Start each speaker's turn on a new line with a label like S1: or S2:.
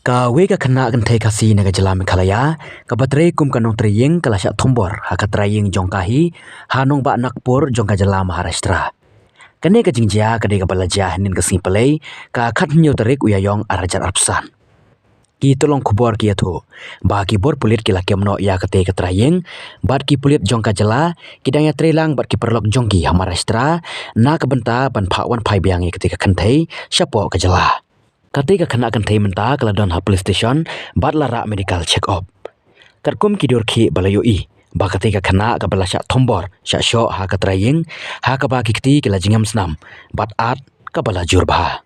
S1: Ka wega kena kan thai kasi naga jalam khalaya ka batre kum kanong triyeng kalasya thombor ha ka trayeng jongkahi hanong ba nakpur jongka jalam Maharashtra. Kane ka jingja ka de ka balaja nin ka singpalei ka khat nyu tarik uyayong arajar arpsan. Ki tolong khubor ki athu ba ki bor pulit ki lakemno ya ka te ka trayeng bat ki pulit jongka jala kidang ya trelang bat ki perlok jongki ha Maharashtra na ka benta ban phawan phai biang ki te ka khanthei shapo ka jala. Ketika kena kentai mentah keladon ha police station bat lara medical check up. Katkum kidur ki balayoi ba ketika kena ka bala syak thombor syak syok ha ka trayeng ha ka ba kikti kila jingam snam bat at ka bala jurba.